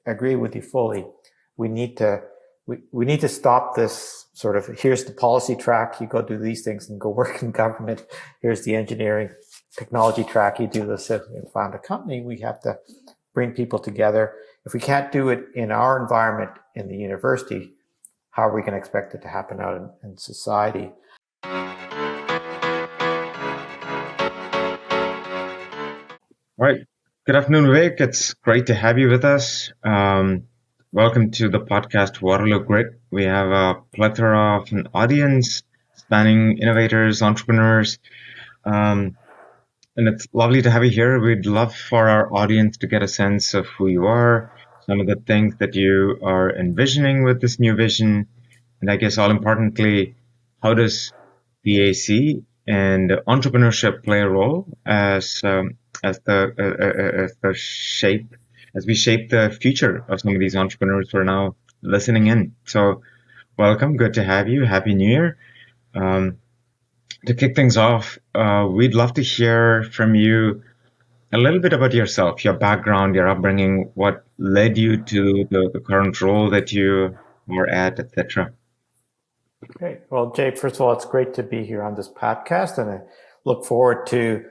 agree with you fully. We need to stop this sort of, here's the policy track, you go do these things and go work in government. Here's the engineering technology track, you do this and found a company. We have to bring people together. If we can't do it in our environment in the university, how are we going to expect it to happen out in society? All right. Good afternoon, Vivek. It's great to have you with us. Welcome to the podcast Waterloo Grit. We have a plethora of an audience spanning innovators, entrepreneurs, and it's lovely to have you here. We'd love for our audience to get a sense of who you are, some of the things that you are envisioning with this new vision, and I guess all importantly, how does BAC and entrepreneurship play a role as we shape the future of some of these entrepreneurs who are now listening in. So, welcome, good to have you. Happy New Year. To kick things off, we'd love to hear from you a little bit about yourself, your background, your upbringing, what led you to the current role that you are at, etc. Great. Well, Jay, first of all, it's great to be here on this podcast, and I look forward to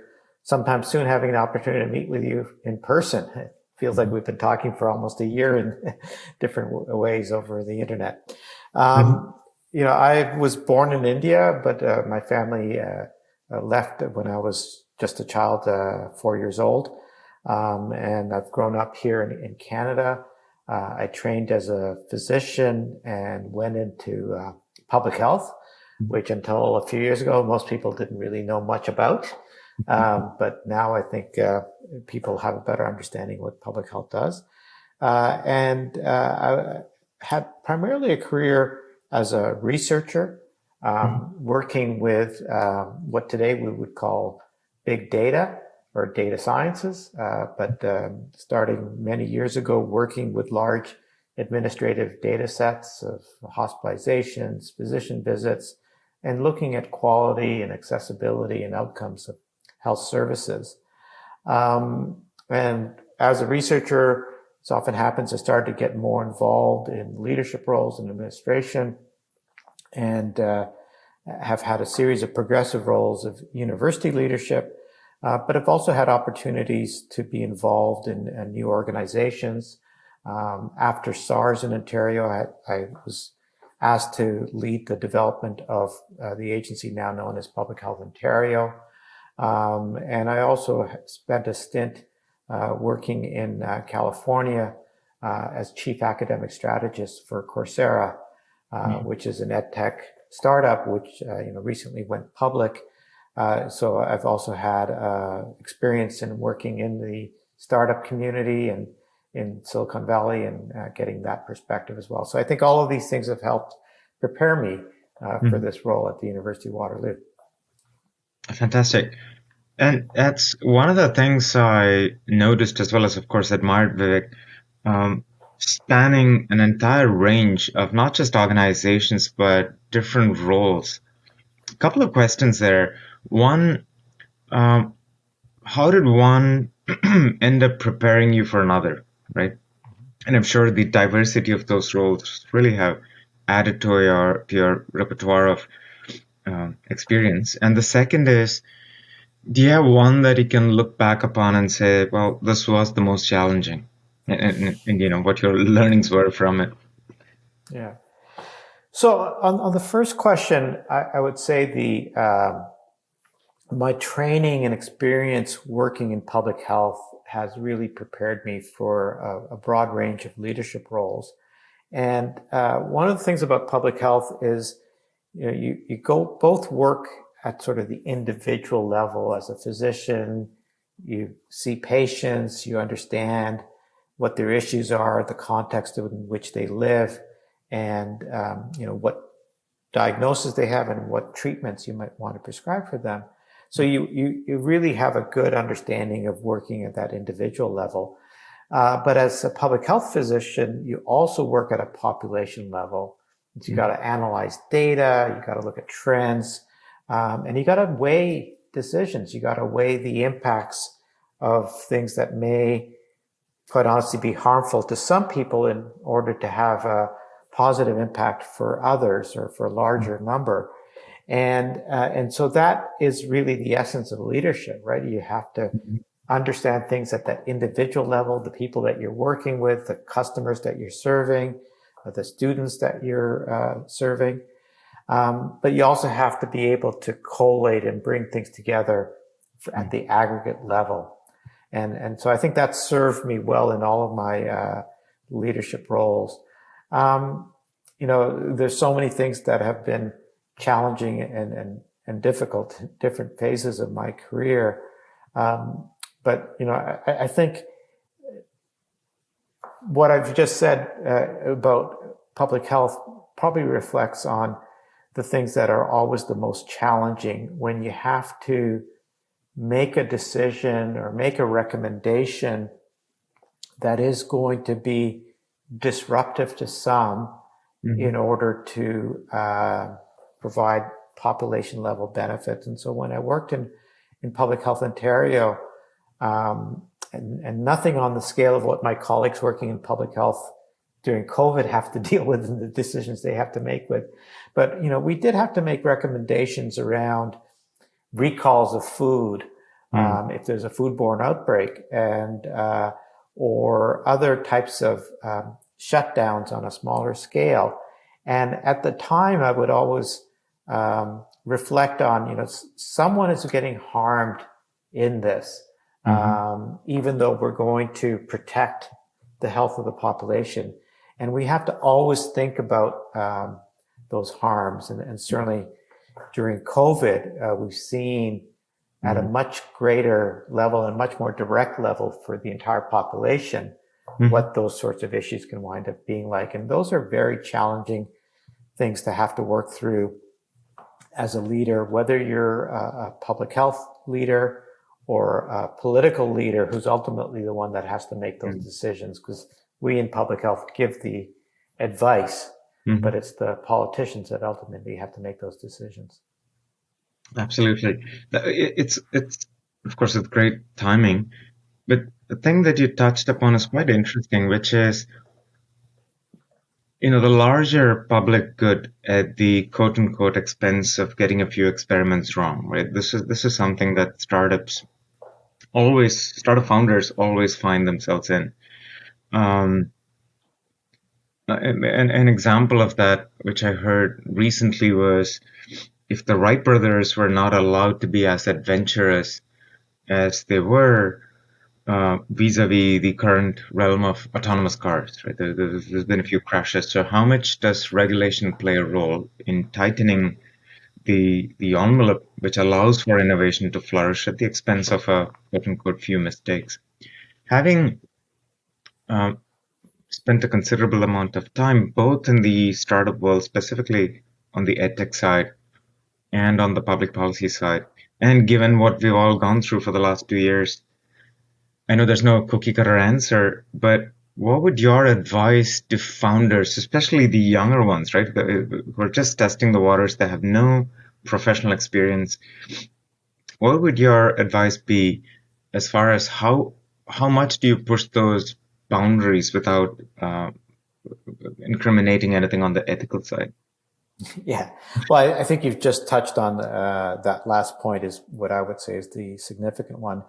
sometime soon having an opportunity to meet with you in person. It feels like we've been talking for almost a year in different ways over the internet. I was born in India, but my family left when I was just a child, 4 years old. And I've grown up here in Canada. I trained as a physician and went into public health, which until a few years ago, most people didn't really know much about. But now I think people have a better understanding what public health does. I had primarily a career as a researcher, working with what today we would call big data or data sciences, but starting many years ago, working with large administrative data sets of hospitalizations, physician visits, and looking at quality and accessibility and outcomes of health services. And as a researcher, it often happens, I started to get more involved in leadership roles in administration, and have had a series of progressive roles of university leadership, but I've also had opportunities to be involved in new organizations. After SARS in Ontario, I was asked to lead the development of the agency now known as Public Health Ontario. And I also spent a stint working in California as chief academic strategist for Coursera, which is an ed tech startup which recently went public. So I've also had experience in working in the startup community and in Silicon Valley and getting that perspective as well. So I think all of these things have helped prepare me for this role at the University of Waterloo. Fantastic. And that's one of the things I noticed, as well as, of course, admired, Vivek, spanning an entire range of not just organizations, but different roles. A couple of questions there. One, how did one end up preparing you for another, right? And I'm sure the diversity of those roles really have added to your repertoire of experience. And the second is, do you have one that you can look back upon and say, well, this was the most challenging, and what your learnings were from it? Yeah. So on the first question, I would say my training and experience working in public health has really prepared me for a broad range of leadership roles. And one of the things about public health is, you go both work at sort of the individual level as a physician. You see patients, you understand what their issues are, the context in which they live, and what diagnosis they have and what treatments you might want to prescribe for them. So you really have a good understanding of working at that individual level. But as a public health physician, you also work at a population level. So you got to analyze data, you got to look at trends, and you got to weigh decisions. You got to weigh the impacts of things that may quite honestly be harmful to some people in order to have a positive impact for others or for a larger number. And so that is really the essence of leadership, right? You have to understand things at that individual level, the people that you're working with, the customers that you're serving, the students that you're serving. But you also have to be able to collate and bring things together at the aggregate level. And so I think that served me well in all of my leadership roles. There's so many things that have been challenging and difficult in different phases of my career. But I think what I've just said about public health probably reflects on the things that are always the most challenging when you have to make a decision or make a recommendation that is going to be disruptive to some in order to provide population level benefits. And so when I worked in Public Health Ontario, and nothing on the scale of what my colleagues working in public health during COVID have to deal with and the decisions they have to make with. But, we did have to make recommendations around recalls of food, if there's a foodborne outbreak, and or other types of shutdowns on a smaller scale. And at the time, I would always reflect on, someone is getting harmed in this, even though we're going to protect the health of the population. And we have to always think about those harms. And certainly during COVID, we've seen at a much greater level and much more direct level for the entire population what those sorts of issues can wind up being like. And those are very challenging things to have to work through as a leader, whether you're a public health leader or a political leader who's ultimately the one that has to make those decisions, because we in public health give the advice, but it's the politicians that ultimately have to make those decisions. Absolutely. It's of course, it's great timing, but the thing that you touched upon is quite interesting, which is, the larger public good at the quote unquote expense of getting a few experiments wrong, right? This is something that startup founders always find themselves in. An example of that, which I heard recently, was if the Wright brothers were not allowed to be as adventurous as they were vis-a-vis the current realm of autonomous cars, right? There's been a few crashes. So how much does regulation play a role in tightening the envelope which allows for innovation to flourish at the expense of a quote-unquote few mistakes? Having spent a considerable amount of time both in the startup world, specifically on the edtech side and on the public policy side, and given what we've all gone through for the last 2 years, I know there's no cookie cutter answer, but what would your advice to founders, especially the younger ones, right, who are just testing the waters, that have no professional experience? What would your advice be as far as how much do you push those boundaries without incriminating anything on the ethical side? Yeah. Well, I think you've just touched on that last point is what I would say is the significant one.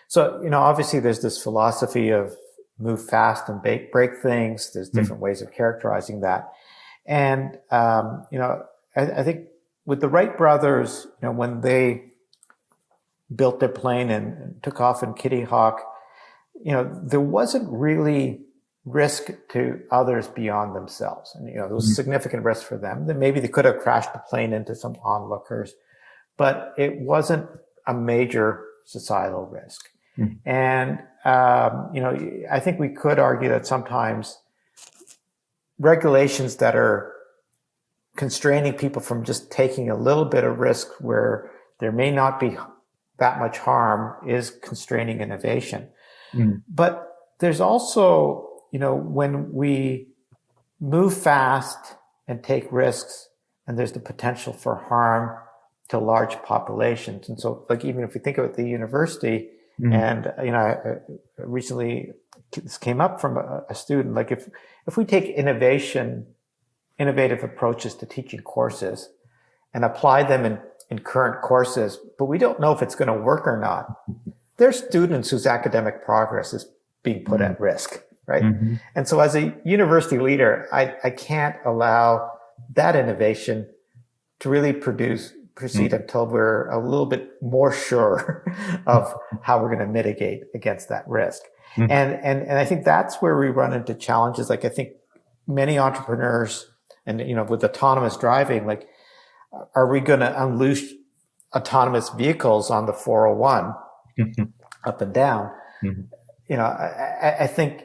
So, obviously there's this philosophy of move fast and break things. There's different ways of characterizing that. And, I think with the Wright brothers, when they built their plane and took off in Kitty Hawk, there wasn't really risk to others beyond themselves. And, there was significant risk for them. Then maybe they could have crashed the plane into some onlookers, but it wasn't a major societal risk. And, I think we could argue that sometimes regulations that are constraining people from just taking a little bit of risk where there may not be that much harm is constraining innovation. But there's also, when we move fast and take risks and there's the potential for harm to large populations. And so, like, even if we think about the university, and, I recently this came up from a student. Like if we take innovative approaches to teaching courses and apply them in current courses, but we don't know if it's going to work or not, there's students whose academic progress is being put at risk, right? Mm-hmm. And so as a university leader, I can't allow that innovation to really proceed until we're a little bit more sure of how we're going to mitigate against that risk. And I think that's where we run into challenges. Like I think many entrepreneurs and, with autonomous driving, like, are we going to unleash autonomous vehicles on the 401 up and down? I think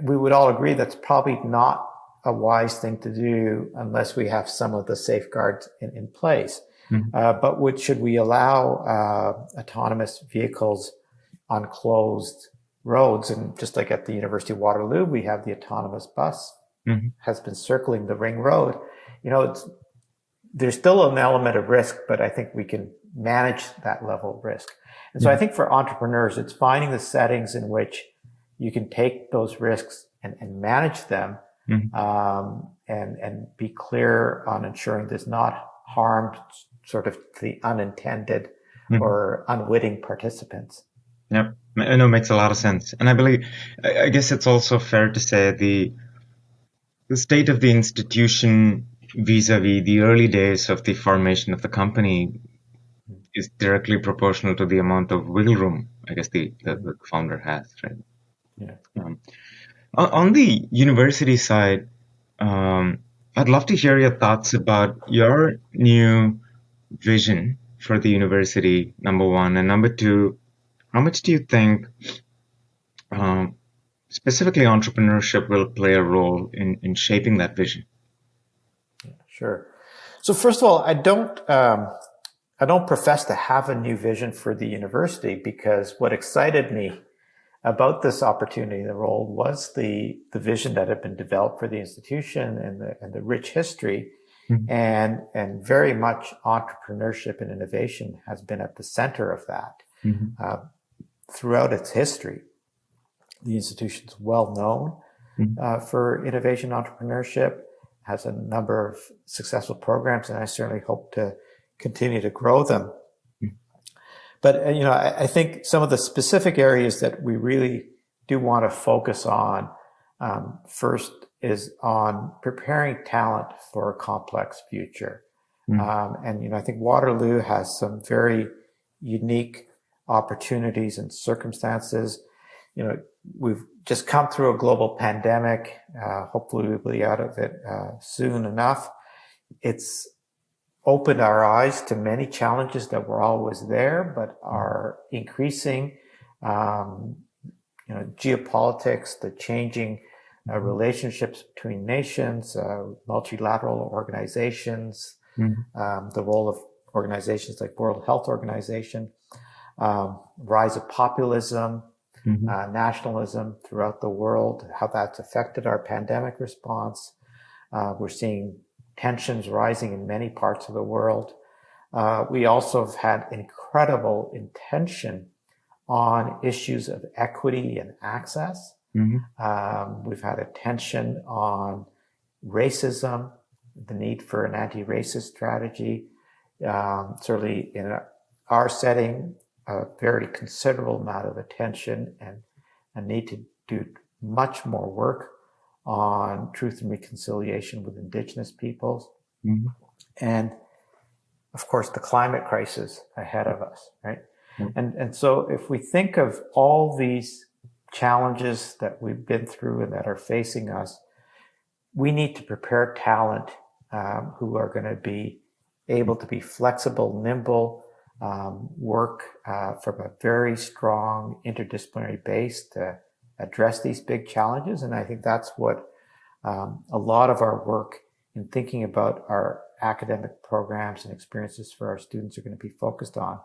we would all agree that's probably not a wise thing to do unless we have some of the safeguards in place. But should we allow autonomous vehicles on closed roads? And just like at the University of Waterloo, we have the autonomous bus has been circling the ring road. There's still an element of risk, but I think we can manage that level of risk. And so I think for entrepreneurs, it's finding the settings in which you can take those risks and manage them, and be clear on ensuring there's not harm sort of to the unintended or unwitting participants. Yep. I know, it makes a lot of sense. And I guess it's also fair to say the state of the institution vis-a-vis the early days of the formation of the company is directly proportional to the amount of wiggle room, I guess, the founder has, right? Yeah. On the university side, I'd love to hear your thoughts about your new vision for the university, number one. And number two, how much do you think specifically entrepreneurship will play a role in shaping that vision? Sure. So first of all, I don't profess to have a new vision for the university, because what excited me about this opportunity, the role, was the vision that had been developed for the institution and the rich history, and very much entrepreneurship and innovation has been at the center of that. Throughout its history, the institution's well known for innovation entrepreneurship, has a number of successful programs, and I certainly hope to continue to grow them. But, I think some of the specific areas that we really do want to focus on, first is on preparing talent for a complex future. And, I think Waterloo has some very unique opportunities and circumstances. We've just come through a global pandemic. Hopefully we'll be out of it soon enough. It's opened our eyes to many challenges that were always there, but are increasing. Geopolitics, the changing relationships between nations, multilateral organizations, the role of organizations like World Health Organization, rise of populism, nationalism throughout the world, how that's affected our pandemic response. We're seeing tensions rising in many parts of the world. We also have had incredible intention on issues of equity and access. We've had attention on racism, the need for an anti-racist strategy. Certainly in our setting, a very considerable amount of attention and a need to do much more work on truth and reconciliation with Indigenous peoples. And of course, the climate crisis ahead of us, right? And so if we think of all these challenges that we've been through and that are facing us, we need to prepare talent who are going to be able to be flexible, nimble, work from a very strong interdisciplinary base to address these big challenges. And I think that's what a lot of our work in thinking about our academic programs and experiences for our students are going to be focused on.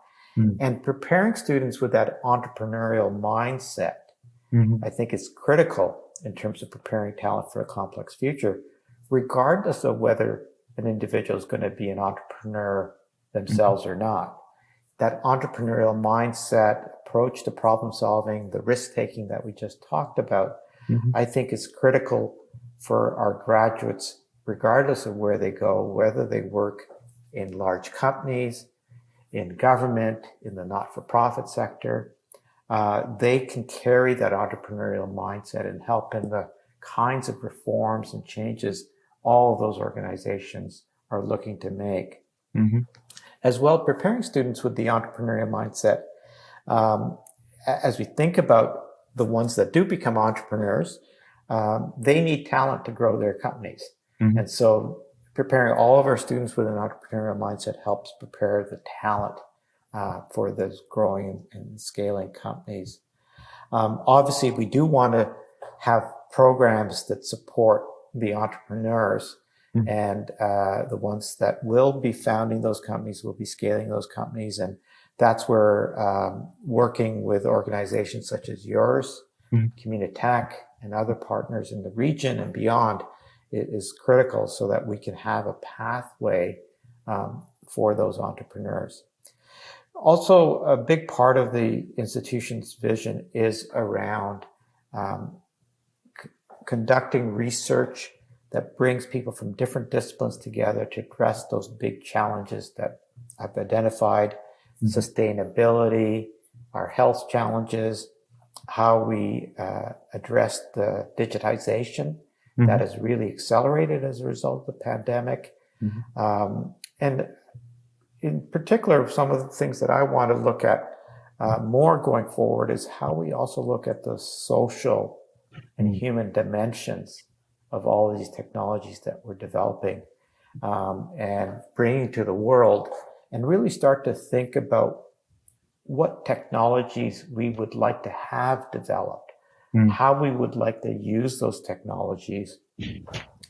And preparing students with that entrepreneurial mindset, I think, is critical in terms of preparing talent for a complex future, regardless of whether an individual is going to be an entrepreneur themselves or not. that entrepreneurial mindset, approach to problem solving, the risk taking that we just talked about, I think is critical for our graduates, regardless of where they go, whether they work in large companies, in government, in the not-for-profit sector. They can carry that entrepreneurial mindset and help in the kinds of reforms and changes all of those organizations are looking to make. As well, preparing students with the entrepreneurial mindset, as we think about the ones that do become entrepreneurs, they need talent to grow their companies. And so preparing all of our students with an entrepreneurial mindset helps prepare the talent for those growing and scaling companies. Obviously, we do want to have programs that support the entrepreneurs, and the ones that will be founding those companies will be scaling those companies. And that's where working with organizations such as yours, Communitech, and other partners in the region and beyond is critical so that we can have a pathway for those entrepreneurs. Also, a big part of the institution's vision is around conducting research that brings people from different disciplines together to address those big challenges that I've identified: sustainability, our health challenges, how we address the digitization that has really accelerated as a result of the pandemic. And in particular, some of the things that I want to look at more going forward is how we also look at the social and human dimensions of all of these technologies that we're developing and bringing to the world, and really start to think about what technologies we would like to have developed, how we would like to use those technologies,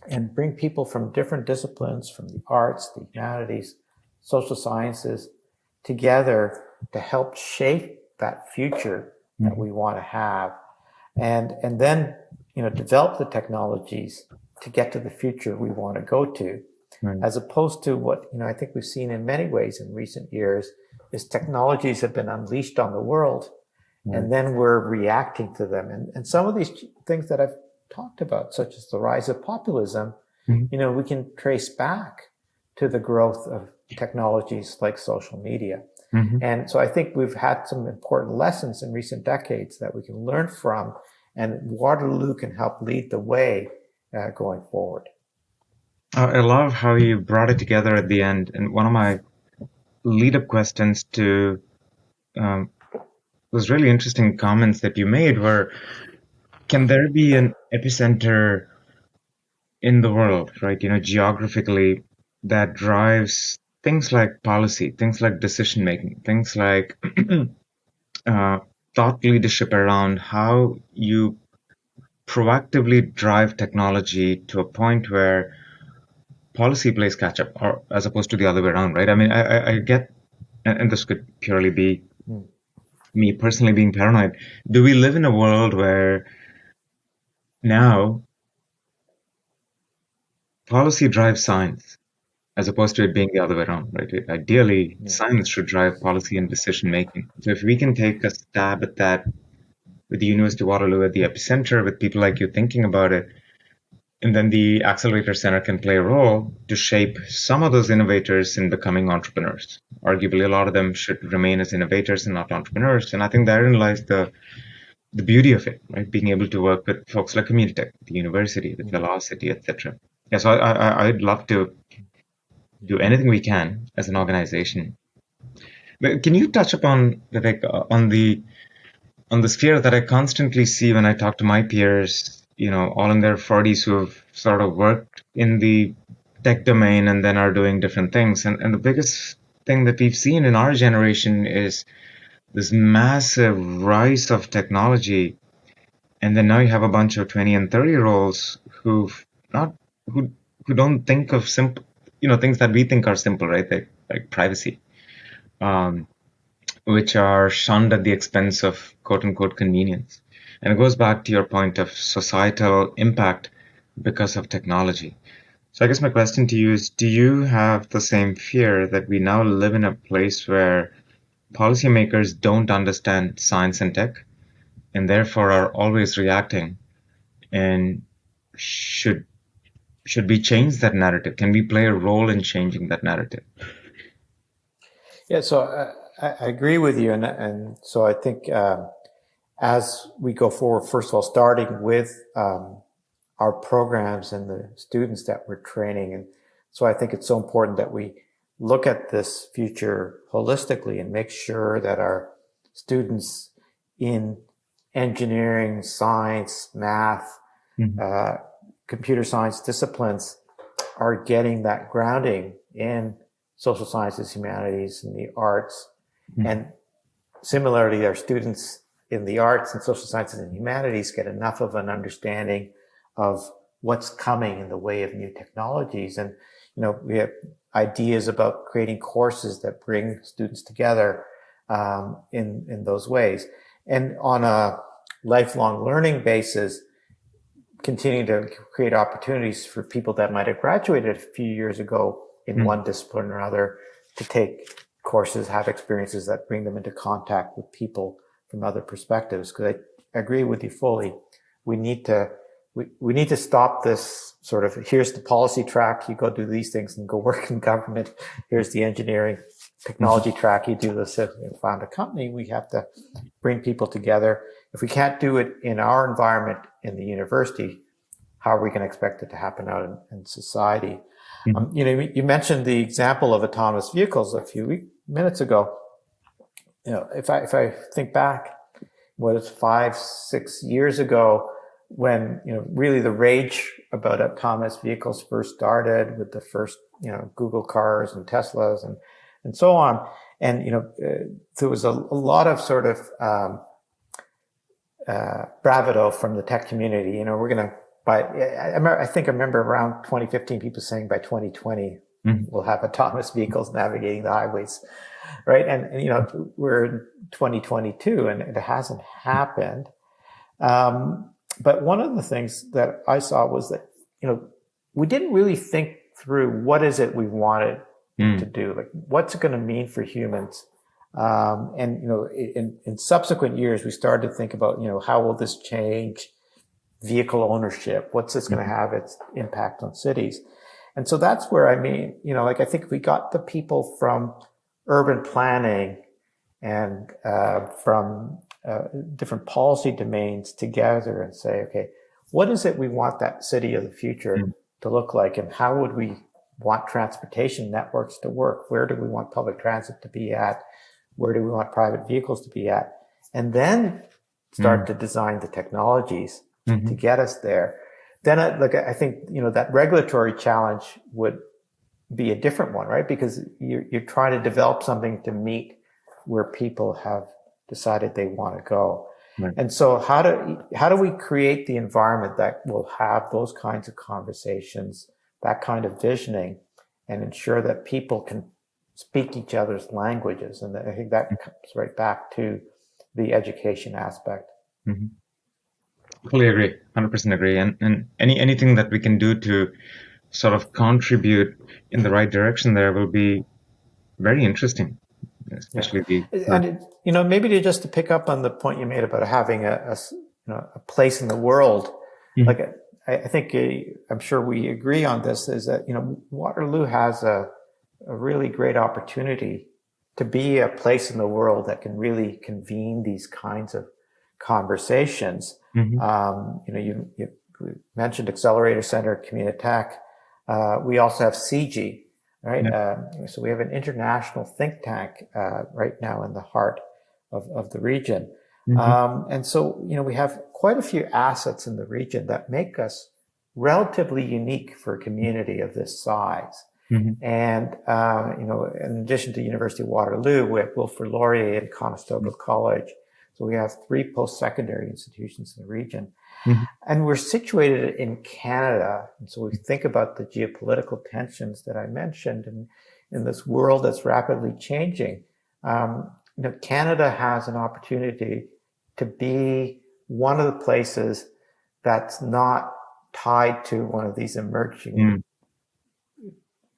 and bring people from different disciplines, from the arts, the humanities, social sciences, together to help shape that future that we want to have, and then develop the technologies to get to the future we want to go to, as opposed to what I think we've seen in many ways in recent years is technologies have been unleashed on the world, and then we're reacting to them. And some of these things that I've talked about, such as the rise of populism, we can trace back to the growth of technologies like social media. And so I think we've had some important lessons in recent decades that we can learn from, and Waterloo can help lead the way going forward. I love how you brought it together at the end. And one of my lead-up questions to those really interesting comments that you made were, can there be an epicenter in the world, right, geographically, that drives things like policy, things like decision making, things like thought leadership around how you proactively drive technology to a point where policy plays catch up, or as opposed to the other way around, right? I mean, I get, and this could purely be me personally being paranoid. Do we live in a world where now policy drives science, as opposed to it being the other way around, right? Ideally, science should drive policy and decision making. So if we can take a stab at that with the University of Waterloo at the epicenter, with people like you thinking about it, and then the Accelerator Center can play a role to shape some of those innovators in becoming entrepreneurs. Arguably, a lot of them should remain as innovators and not entrepreneurs. And I think therein lies the beauty of it, right? Being able to work with folks like Communitech, the university, the Velocity, etc. Yeah, so I'd love to do anything we can as an organization. But can you touch upon, Vivek, on the sphere that I constantly see when I talk to my peers, all in their 40s who have sort of worked in the tech domain and then are doing different things. And the biggest thing that we've seen in our generation is this massive rise of technology. And then now you have a bunch of 20 and 30-year-olds who don't think of simple, things that we think are simple, right? Like privacy, which are shunned at the expense of quote unquote convenience. And it goes back to your point of societal impact because of technology. So I guess my question to you is, do you have the same fear that we now live in a place where policymakers don't understand science and tech and therefore are always reacting. And should we change that narrative? Can we play a role in changing that narrative? Yeah, so I agree with you, and so I think as we go forward, first of all, starting with our programs and the students that we're training, and so I think it's so important that we look at this future holistically and make sure that our students in engineering, science, math, computer science disciplines are getting that grounding in social sciences, humanities, and the arts. And similarly, our students in the arts and social sciences and humanities get enough of an understanding of what's coming in the way of new technologies. And, we have ideas about creating courses that bring students together in those ways. And on a lifelong learning basis, continuing to create opportunities for people that might have graduated a few years ago in one discipline or other to take courses, have experiences that bring them into contact with people from other perspectives. Because I agree with you fully. We need to stop this sort of, here's the policy track, you go do these things and go work in government. Here's the engineering technology track, you do this, found a company. We have to bring people together. If we can't do it in our environment in the university, how are we going to expect it to happen out in society? You mentioned the example of autonomous vehicles a few minutes ago. If I think back, what is 5-6 years ago, when really the rage about autonomous vehicles first started with the first Google cars and Teslas and so on, and there was a lot of sort of bravado from the tech community. We're going to I think I remember around 2015, people saying by 2020 we'll have autonomous vehicles navigating the highways, right? And we're in 2022 and it hasn't happened. But one of the things that I saw was that we didn't really think through what is it we wanted to do, like what's it going to mean for humans. And in subsequent years, we started to think about how will this change vehicle ownership? What's this going to have its impact on cities? And so that's where I think if we got the people from urban planning and from different policy domains together and say, okay, what is it we want that city of the future to look like? And how would we want transportation networks to work? Where do we want public transit to be at? Where do we want private vehicles to be at? And then start to design the technologies to get us there. Then I think, that regulatory challenge would be a different one, right? Because you're trying to develop something to meet where people have decided they want to go. Right. And so how do we create the environment that will have those kinds of conversations, that kind of visioning, and ensure that people can speak each other's languages? And I think that comes right back to the education aspect. Fully agree, 100% agree. And anything that we can do to sort of contribute in the right direction there will be very interesting, especially maybe just to pick up on the point you made about having a place in the world. Like I think I'm sure we agree on this, is that Waterloo has a really great opportunity to be a place in the world that can really convene these kinds of conversations. You mentioned Accelerator Center, Communitech. We also have CG, right? So we have an international think tank right now in the heart of the region. And so, we have quite a few assets in the region that make us relatively unique for a community of this size. And, in addition to University of Waterloo, we have Wilfrid Laurier and Conestoga College. So we have 3 post-secondary institutions in the region. And we're situated in Canada. And so we think about the geopolitical tensions that I mentioned and in this world that's rapidly changing. Canada has an opportunity to be one of the places that's not tied to one of these emerging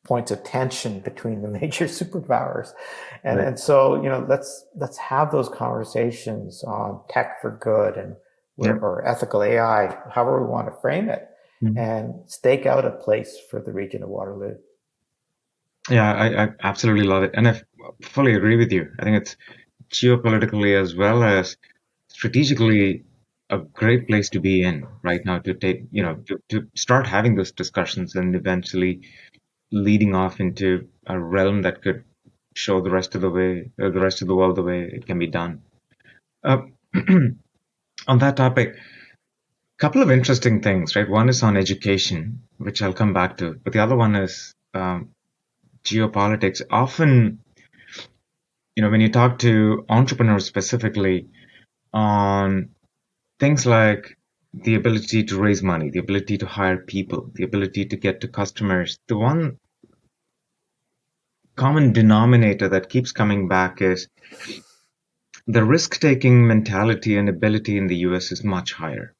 points of tension between the major superpowers. And, Right. and so, let's have those conversations on tech for good and Yeah. or ethical AI, however we want to frame it, Mhm. and stake out a place for the region of Waterloo. Yeah, I absolutely love it. And I fully agree with you. I think it's geopolitically as well as strategically a great place to be in right now to take, to start having those discussions and eventually leading off into a realm that could show the rest of the rest of the world the way it can be done. Uh, on that topic, couple of interesting things, right? One is on education, which I'll come back to, but the other one is geopolitics. Often, when you talk to entrepreneurs specifically on things like the ability to raise money, the ability to hire people, the ability to get to customers, the one common denominator that keeps coming back is the risk-taking mentality and ability in the US is much higher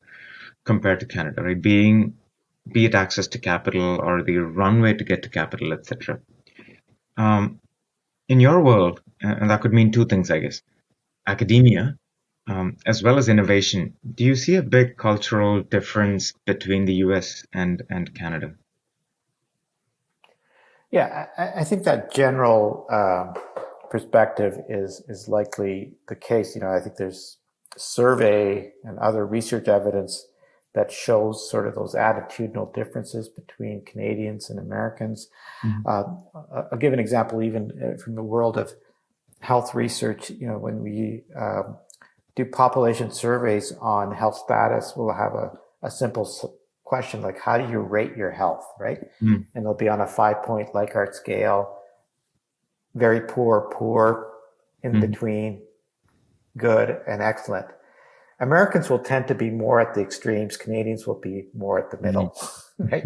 compared to Canada, right? Be it access to capital or the runway to get to capital, etc. Um, in your world, and that could mean two things, I guess, academia, as well as innovation. Do you see a big cultural difference between the US and Canada? Yeah, I think that general perspective is likely the case. I think there's survey and other research evidence that shows sort of those attitudinal differences between Canadians and Americans. Mhm. I'll give an example even from the world of health research. When we do population surveys on health status, we'll have a simple question like, how do you rate your health, right? Mm. And they'll be on a 5-point Likert scale: very poor, poor, in Mhm. between, good, and excellent. Americans will tend to be more at the extremes. Canadians will be more at the Mhm. middle, right?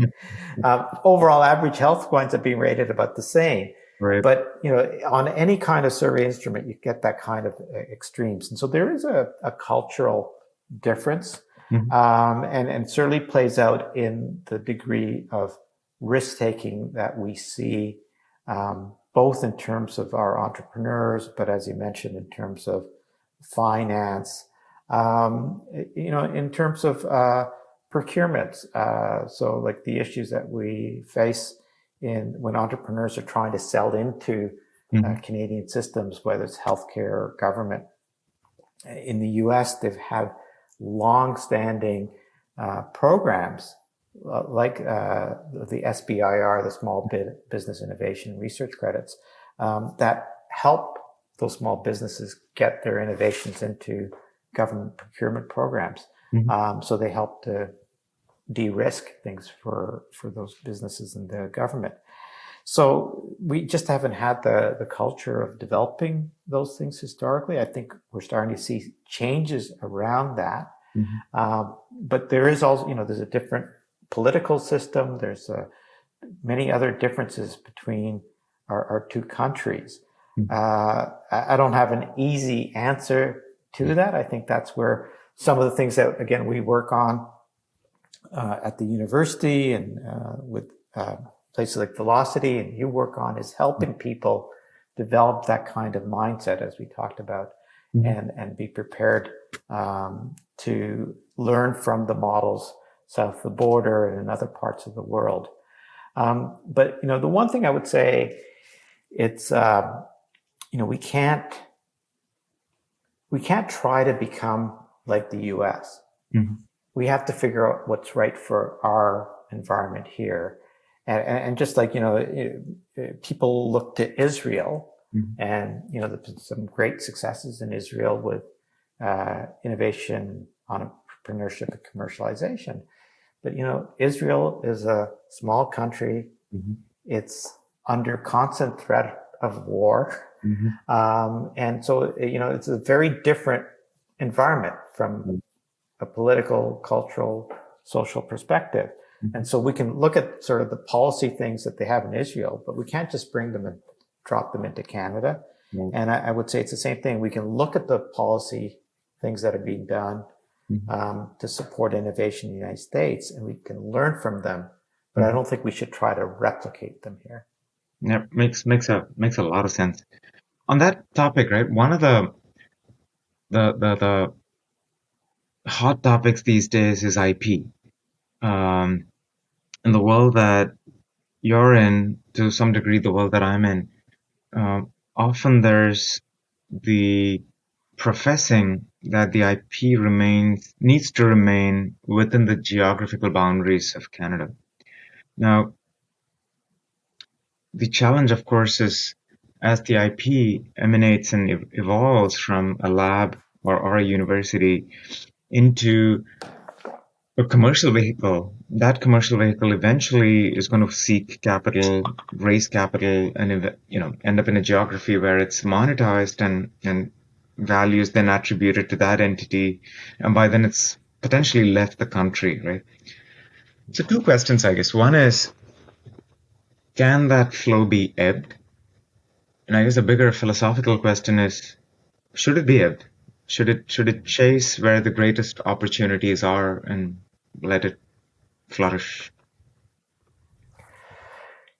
Overall average health winds up being rated about the same. Right. But, on any kind of survey instrument, you get that kind of extremes. And so there is a cultural difference, Mhm. and certainly plays out in the degree of risk taking that we see, both in terms of our entrepreneurs, but as you mentioned, in terms of finance, in terms of procurement. So like the issues that we face when entrepreneurs are trying to sell into Mhm. Canadian systems, whether it's healthcare or government. In the US, they've had long-standing programs like the SBIR, the Small Business Innovation Research Credits, that help those small businesses get their innovations into government procurement programs. Mhm. So they help to de-risk things for those businesses and the government. So we just haven't had the culture of developing those things historically. I think we're starting to see changes around that. Mhm. But there is also, there's a different political system. There's many other differences between our two countries. Mhm. I don't have an easy answer to that. I think that's where some of the things that, again, we work on at the university and with places like Velocity and you work on is helping people develop that kind of mindset, as we talked about, Mhm. and be prepared to learn from the models south of the border and in other parts of the world. But the one thing I would say, it's we can't try to become like the U.S. Mhm. We have to figure out what's right for our environment here. And just like, people look to Israel, Mhm. and, there's been some great successes in Israel with innovation, entrepreneurship, and commercialization. But, Israel is a small country. Mhm. It's under constant threat of war. Mhm. And so, it's a very different environment from a political, cultural, social perspective. And Mhm. so we can look at sort of the policy things that they have in Israel, but we can't just bring them and drop them into Canada. Right. And I would say it's the same thing. We can look at the policy things that are being done Mhm. to support innovation in the United States, and we can learn from them. But I Mhm. don't think we should try to replicate them here. Yeah, makes a lot of sense. On that topic, right? One of the hot topics these days is IP. Um, in the world that you're in, to some degree, the world that I'm in, often there's the professing that the IP needs to remain within the geographical boundaries of Canada. Now, the challenge, of course, is as the IP emanates and evolves from a lab or a university into a commercial vehicle, that commercial vehicle eventually is going to seek capital, raise capital, and end up in a geography where it's monetized and values then attributed to that entity, and by then it's potentially left the country, right? So two questions, I guess. One is, can that flow be ebbed? And I guess a bigger philosophical question is, should it be ebbed? Should it chase where the greatest opportunities are and let it flourish?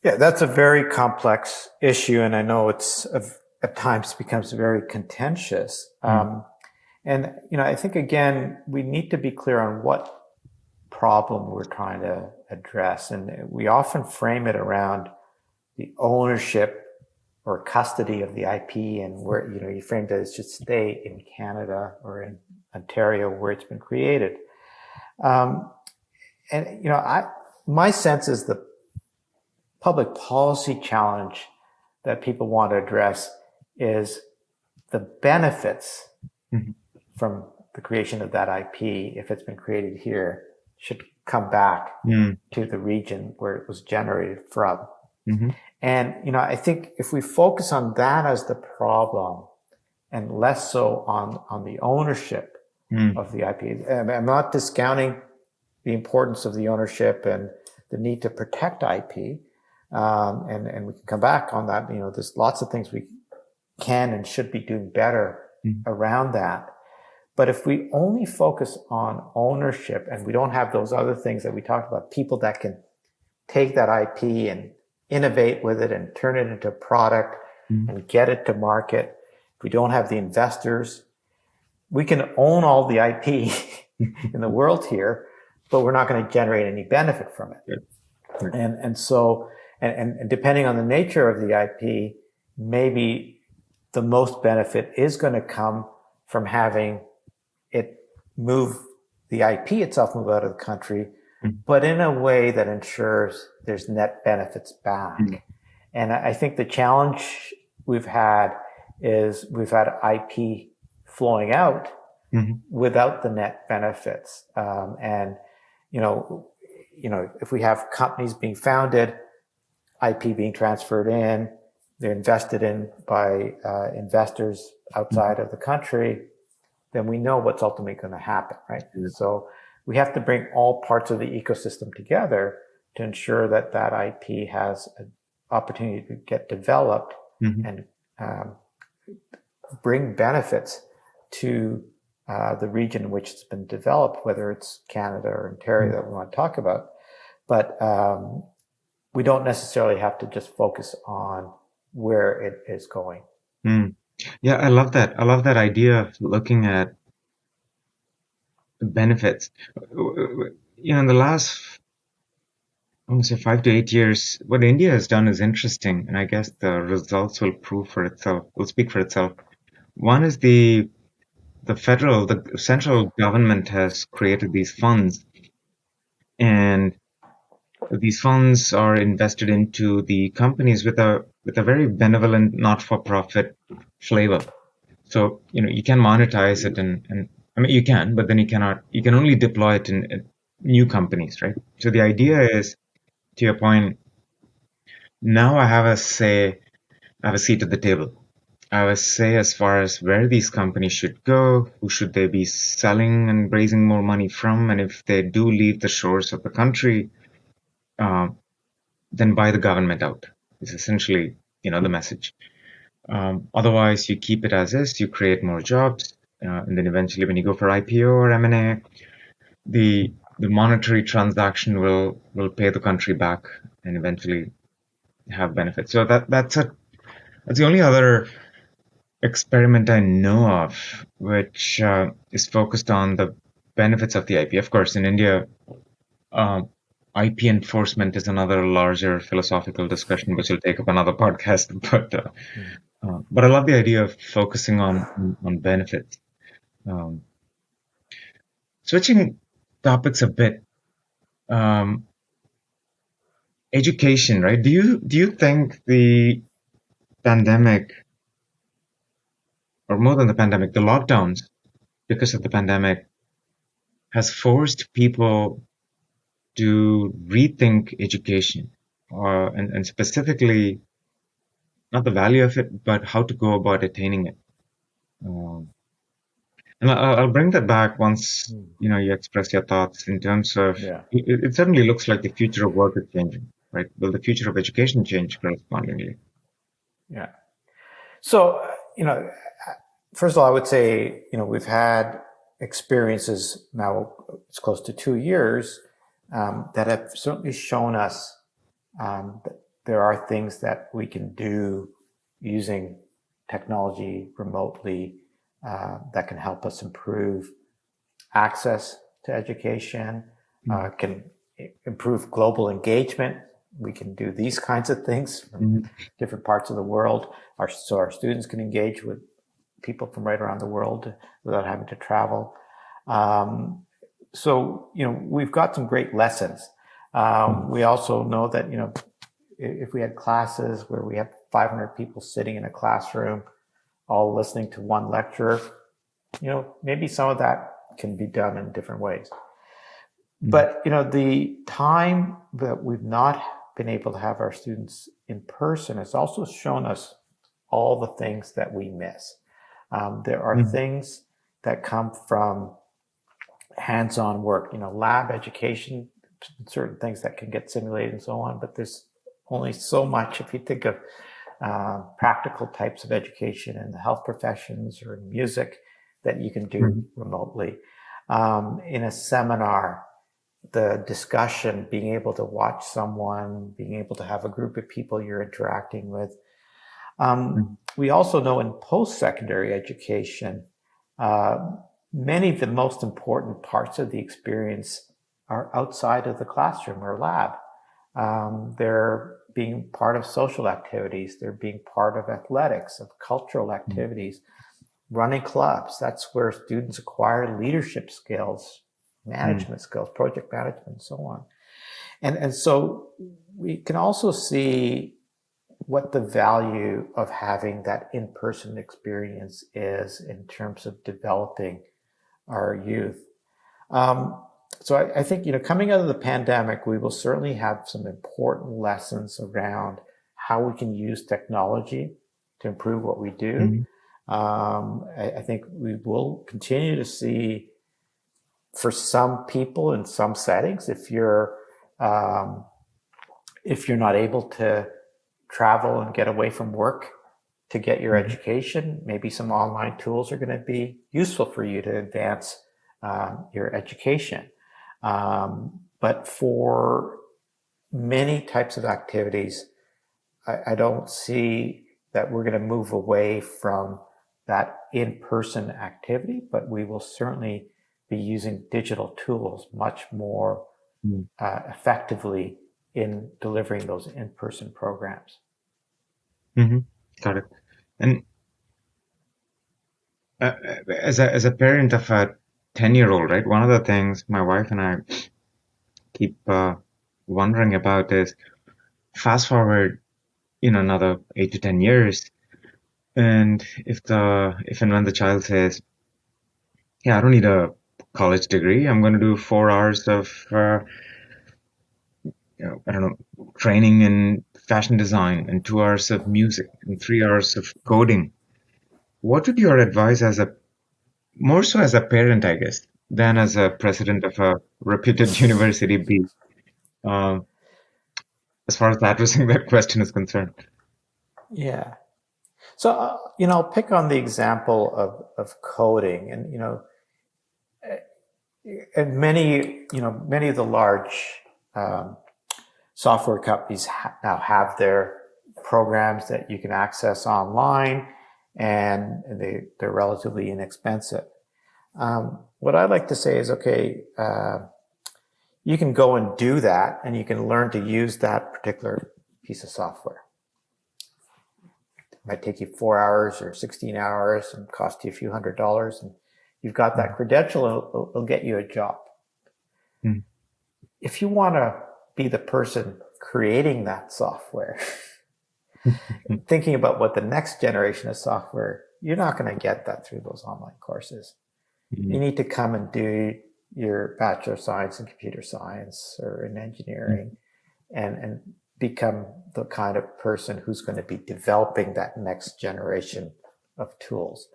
Yeah, that's a very complex issue, and I know at times becomes very contentious. And I think again we need to be clear on what problem we're trying to address, and we often frame it around the ownership or custody of the IP, and where you framed it as should stay in Canada or in Ontario where it's been created. And my sense is the public policy challenge that people want to address is the benefits from the creation of that IP, if it's been created here, should come back to the region where it was generated from. And I think if we focus on that as the problem and less so on the ownership of the IP, I'm not discounting the importance of the ownership and the need to protect IP. And we can come back on that. There's lots of things we can and should be doing better around that. But if we only focus on ownership and we don't have those other things that we talked about, people that can take that IP and innovate with it and turn it into a product and get it to market, if we don't have the investors, we can own all the IP in the world here, but we're not going to generate any benefit from it. And so depending on the nature of the IP, maybe the most benefit is going to come from having it the IP itself move out of the country, but in a way that ensures there's net benefits back. And I think the challenge we've had is we've had IP flowing out without the net benefits. And if we have companies being founded, IP being transferred in, they're invested in by investors outside of the country, then we know what's ultimately going to happen, right? So we have to bring all parts of the ecosystem together to ensure that that IP has an opportunity to get developed and bring benefits to the region in which it's been developed, whether it's Canada or Ontario that we want to talk about. But we don't necessarily have to just focus on where it is going. Yeah, I love that. I love that idea of looking at benefits. In the last, I want to say 5 to 8 years, what India has done is interesting, and I guess the results will speak for itself. One is the central government has created these funds, and these funds are invested into the companies with a very benevolent, not-for-profit flavor. So you can monetize it, and I mean you can, but then you cannot. You can only deploy it in new companies, right? So the idea is, to your point, now I have a say, I have a seat at the table. I have a say as far as where these companies should go, who should they be selling and raising more money from, and if they do leave the shores of the country, then buy the government out. Is essentially, the message. Otherwise, you keep it as is, you create more jobs, and then eventually when you go for IPO or M&A, the monetary transaction will pay the country back, and eventually have benefits. So that's the only other experiment I know of which is focused on the benefits of the IP. Of course, in India, IP enforcement is another larger philosophical discussion, which will take up another podcast. But I love the idea of focusing on benefits. Um, Switching topics a bit, education, right? Do you think the pandemic, or more than the pandemic, the lockdowns because of the pandemic, has forced people to rethink education, and specifically not the value of it, but how to go about attaining it? Um, and I'll bring that back once you express your thoughts in terms of Yeah. it certainly looks like the future of work is changing, right? Will the future of education change correspondingly? Yeah. So, first of all, I would say, we've had experiences now, it's close to 2 years, that have certainly shown us that there are things that we can do using technology remotely that can help us improve access to education, can improve global engagement. We can do these kinds of things from different parts of the world, so our students can engage with people from right around the world without having to travel. So, we've got some great lessons. We also know that, if we had classes where we have 500 people sitting in a classroom, all listening to one lecturer, maybe some of that can be done in different ways. But, the time that we've not been able to have our students in person has also shown us all the things that we miss. There are things that come from hands-on work, lab education, certain things that can get simulated and so on, but there's only so much. If you think of practical types of education in the health professions or in music that you can do remotely. In a seminar, the discussion, being able to watch someone, being able to have a group of people you're interacting with. We also know in post-secondary education, many of the most important parts of the experience are outside of the classroom or lab. They're being part of social activities. They're being part of athletics, of cultural activities, running clubs. That's where students acquire leadership skills, management skills, project management, and so on. And so we can also see what the value of having that in-person experience is in terms of developing our youth. So I think, coming out of the pandemic, we will certainly have some important lessons around how we can use technology to improve what we do. I think we will continue to see, for some people in some settings, if you're not able to travel and get away from work to get your education, maybe some online tools are going to be useful for you to advance your education. But for many types of activities, I don't see that we're going to move away from that in-person activity, but we will certainly be using digital tools much more effectively in delivering those in-person programs. Got it. And as a parent of a 10-year-old, right? One of the things my wife and I keep wondering about is, fast forward, another 8 to 10 years, and if and when the child says, "Yeah, I don't need a college degree. I'm going to do 4 hours of I don't know, training in fashion design and 2 hours of music and 3 hours of coding." What would your advice more so as a parent, I guess, than as a president of a reputed university be, um, as far as addressing that question is concerned? Yeah. So, I'll pick on the example of coding, and many of the large software companies now have their programs that you can access online, and they're relatively inexpensive. What I like to say is, okay, you can go and do that, and you can learn to use that particular piece of software. It might take you 4 hours or 16 hours and cost you a few $100s, and you've got that credential. It'll get you a job. Mm. If you want to be the person creating that software, thinking about what the next generation of software, you're not going to get that through those online courses. You need to come and do your Bachelor of Science in Computer Science or in engineering, and become the kind of person who's going to be developing that next generation of tools.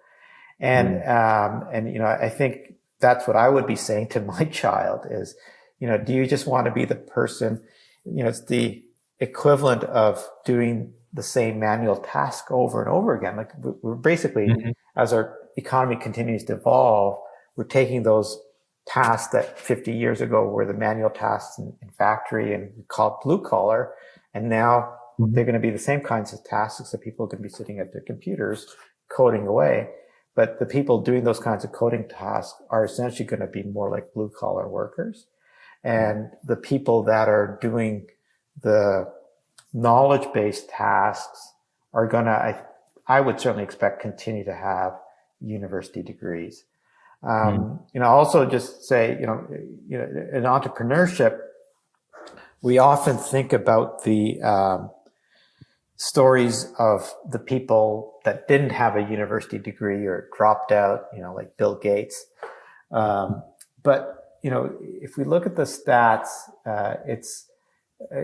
And I think that's what I would be saying to my child is, do you just want to be the person, it's the equivalent of doing the same manual task over and over again. Like we're basically, as our economy continues to evolve, we're taking those tasks that 50 years ago were the manual tasks in factory and we called blue collar. And now they're going to be the same kinds of tasks that people are going to be sitting at their computers coding away. But the people doing those kinds of coding tasks are essentially going to be more like blue collar workers. And the people that are doing the knowledge-based tasks are going to, I would certainly expect, continue to have university degrees. Also just say, in entrepreneurship, we often think about the stories of the people that didn't have a university degree or dropped out, like Bill Gates. But if we look at the stats, it's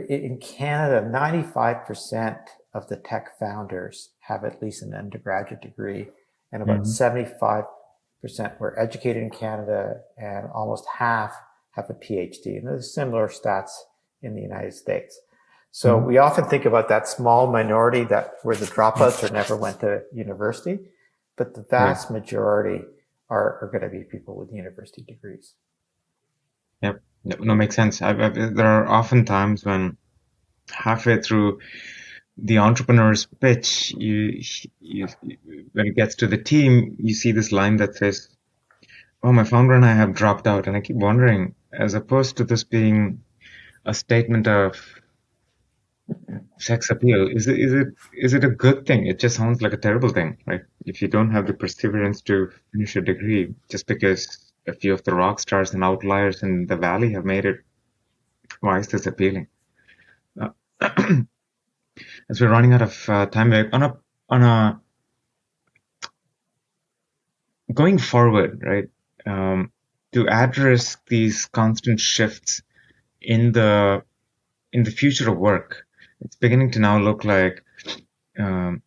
in Canada, 95% of the tech founders have at least an undergraduate degree, and about 75% were educated in Canada, and almost half have a PhD. And there's similar stats in the United States. So we often think about that small minority where the dropouts or never went to university, but the vast majority are going to be people with university degrees. Yep. No, makes sense. There are often times when halfway through the entrepreneur's pitch, when it gets to the team, you see this line that says, "Oh, my founder and I have dropped out," and I keep wondering, as opposed to this being a statement of sex appeal, is it a good thing? It just sounds like a terrible thing, right? If you don't have the perseverance to finish a degree, just because a few of the rock stars and outliers in the valley have made it, why is this appealing? As we're running out of time, on a going forward, right? To address these constant shifts in the future of work, it's beginning to now look like, from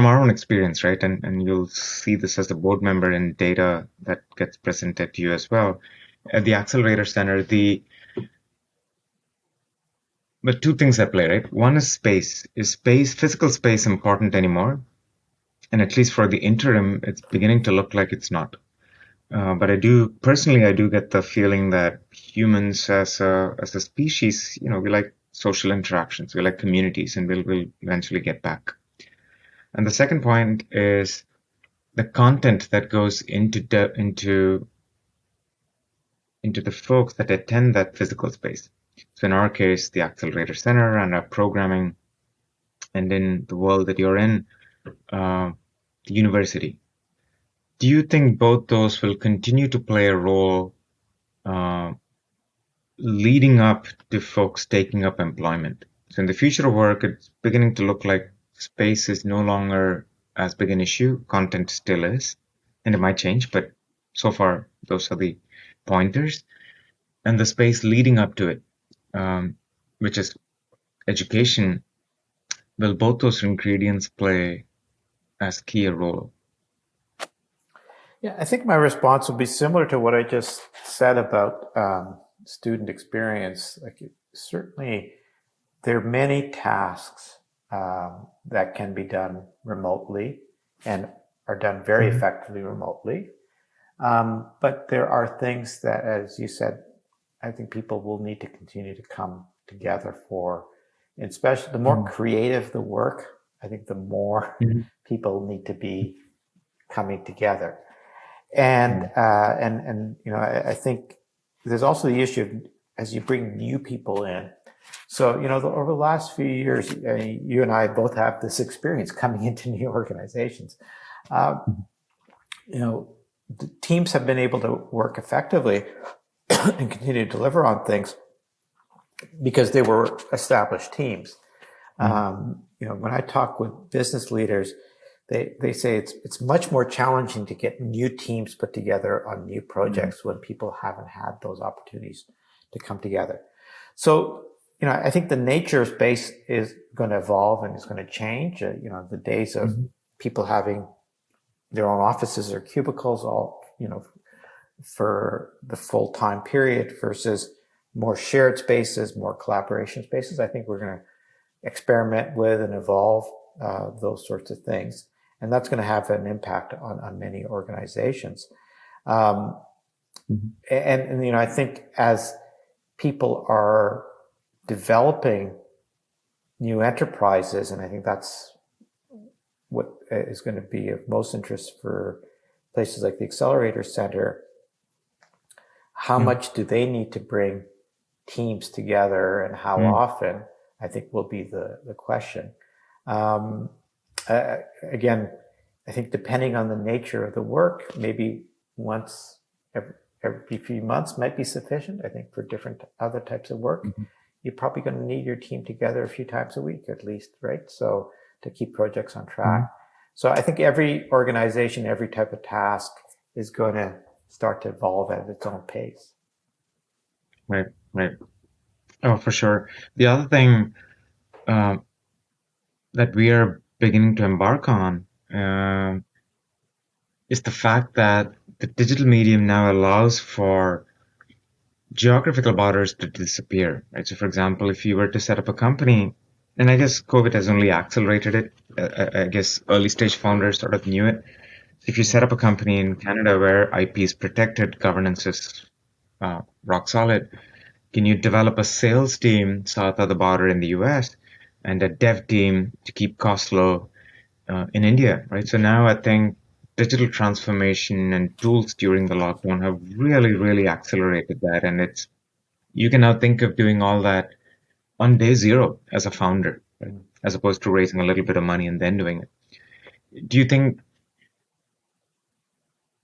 our own experience, right? And you'll see this as a board member in data that gets presented to you as well. At the Accelerator Center, but two things at play, right? One is space. Is physical space important anymore? And at least for the interim, it's beginning to look like it's not. But I do get the feeling that humans as a species, we like social interactions, we like communities, and we'll eventually get back. And the second point is the content that goes into the folks that attend that physical space. So in our case, the Accelerator Center and our programming, and in the world that you're in, the university. Do you think both those will continue to play a role leading up to folks taking up employment? So in the future of work, it's beginning to look like space is no longer as big an issue. Content still is, and it might change, but so far, those are the pointers. And the space leading up to it, which is education, will both those ingredients play as key a role? Yeah, I think my response will be similar to what I just said about student experience. Like, certainly, there are many tasks that can be done remotely and are done very effectively remotely. But there are things that, as you said, I think people will need to continue to come together for. And especially the more creative the work, I think the more people need to be coming together. And I think there's also the issue of as you bring new people in. So, over the last few years, you and I both have this experience coming into new organizations. The teams have been able to work effectively and continue to deliver on things because they were established teams. When I talk with business leaders, they say it's much more challenging to get new teams put together on new projects when people haven't had those opportunities to come together. So, I think the nature of space is going to evolve and is going to change. The days of people having their own offices or cubicles all, for the full time period versus more shared spaces, more collaboration spaces. I think we're going to experiment with and evolve those sorts of things. And that's going to have an impact on many organizations. And I think as people are developing new enterprises, and I think that's what is going to be of most interest for places like the Accelerator Center, how much do they need to bring teams together and how often, I think will be the question. Again, I think depending on the nature of the work, maybe once every few months might be sufficient. I think for different other types of work, you're probably going to need your team together a few times a week at least, right? So to keep projects on track. So I think every organization, every type of task is going to start to evolve at its own pace. Right. Oh, for sure. The other thing that we are beginning to embark on is the fact that the digital medium now allows for geographical borders to disappear, right? So, for example, if you were to set up a company, and I guess COVID has only accelerated it, I guess early stage founders sort of knew it. If you set up a company in Canada where IP is protected, governance is rock solid, can you develop a sales team south of the border in the US and a dev team to keep costs low in India, right? So now I think digital transformation and tools during the lockdown have really, really accelerated that. And you can now think of doing all that on day zero as a founder, right? As opposed to raising a little bit of money and then doing it. Do you think,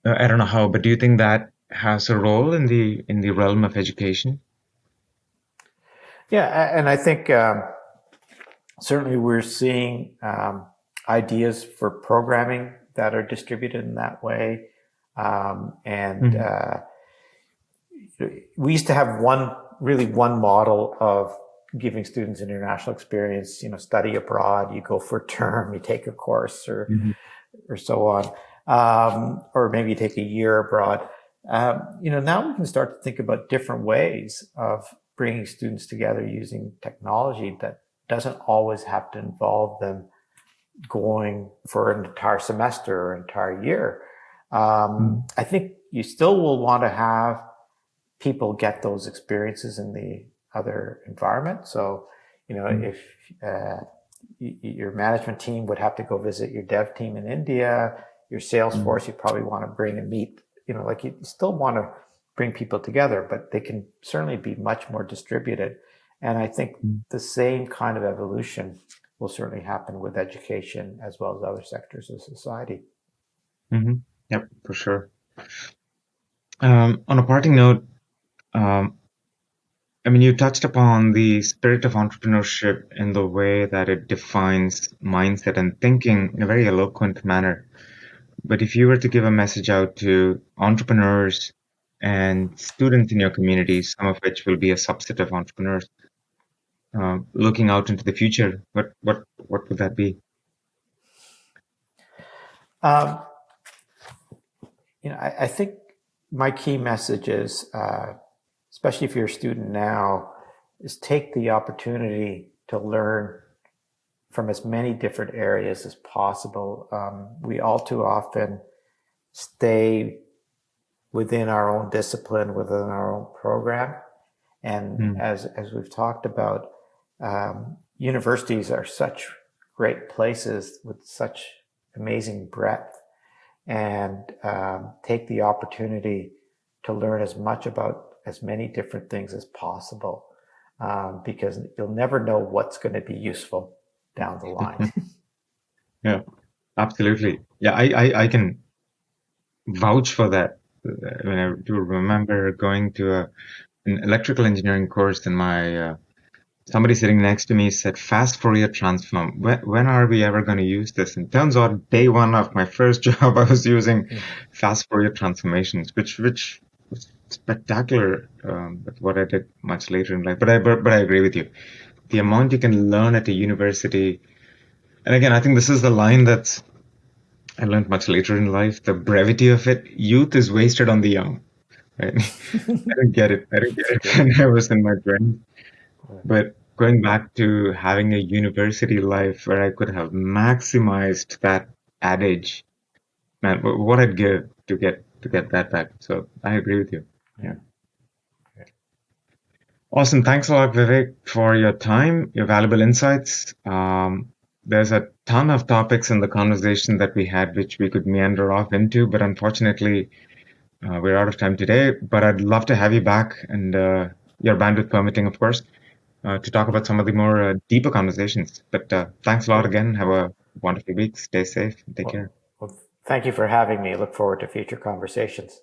I don't know how, but do you think that has a role in the realm of education? Yeah, and I think certainly we're seeing ideas for programming that are distributed in that way. We used to have one model of giving students international experience, study abroad, you go for a term, you take a course or so on, or maybe you take a year abroad. Now we can start to think about different ways of bringing students together using technology that doesn't always have to involve them going for an entire semester or entire year. I think you still will want to have people get those experiences in the other environment. So, if your management team would have to go visit your dev team in India, your sales force, you probably want to bring and meet, you still want to bring people together, but they can certainly be much more distributed. And I think the same kind of evolution will certainly happen with education as well as other sectors of society. Yep, for sure. On a parting note, you touched upon the spirit of entrepreneurship in the way that it defines mindset and thinking in a very eloquent manner. But if you were to give a message out to entrepreneurs and students in your community, some of which will be a subset of entrepreneurs, looking out into the future, what would that be? I think my key message is, especially if you're a student now, is take the opportunity to learn from as many different areas as possible. We all too often stay within our own discipline, within our own program. And as we've talked about, universities are such great places with such amazing breadth, and take the opportunity to learn as much about as many different things as possible, because you'll never know what's going to be useful down the line. Yeah, absolutely. Yeah, I can vouch for that. When I do remember going to an electrical engineering course, and my somebody sitting next to me said, "Fast Fourier transform. When are we ever going to use this?" And turns out, day one of my first job, I was using fast Fourier transformations, which was spectacular. But what I did much later in life. But I agree with you. The amount you can learn at a university, and again, I think this is the line that I learned much later in life. The brevity of it. Youth is wasted on the young. Right? I didn't get it. I didn't get it when I was in my 20s. But going back to having a university life where I could have maximized that adage, man, what I'd give to get that back. So I agree with you. Yeah. Awesome. Thanks a lot, Vivek, for your time, your valuable insights. There's a ton of topics in the conversation that we had, which we could meander off into, but unfortunately, we're out of time today. But I'd love to have you back, and your bandwidth permitting, of course, to talk about some of the more deeper conversations. But thanks a lot again. Have a wonderful week. Stay safe. Take care. Well, thank you for having me. Look forward to future conversations.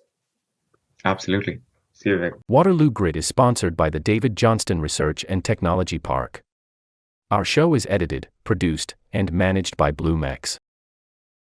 Absolutely. See you, Vivek. Waterloo Grit is sponsored by the David Johnston Research and Technology Park. Our show is edited, produced, and managed by BlueMax.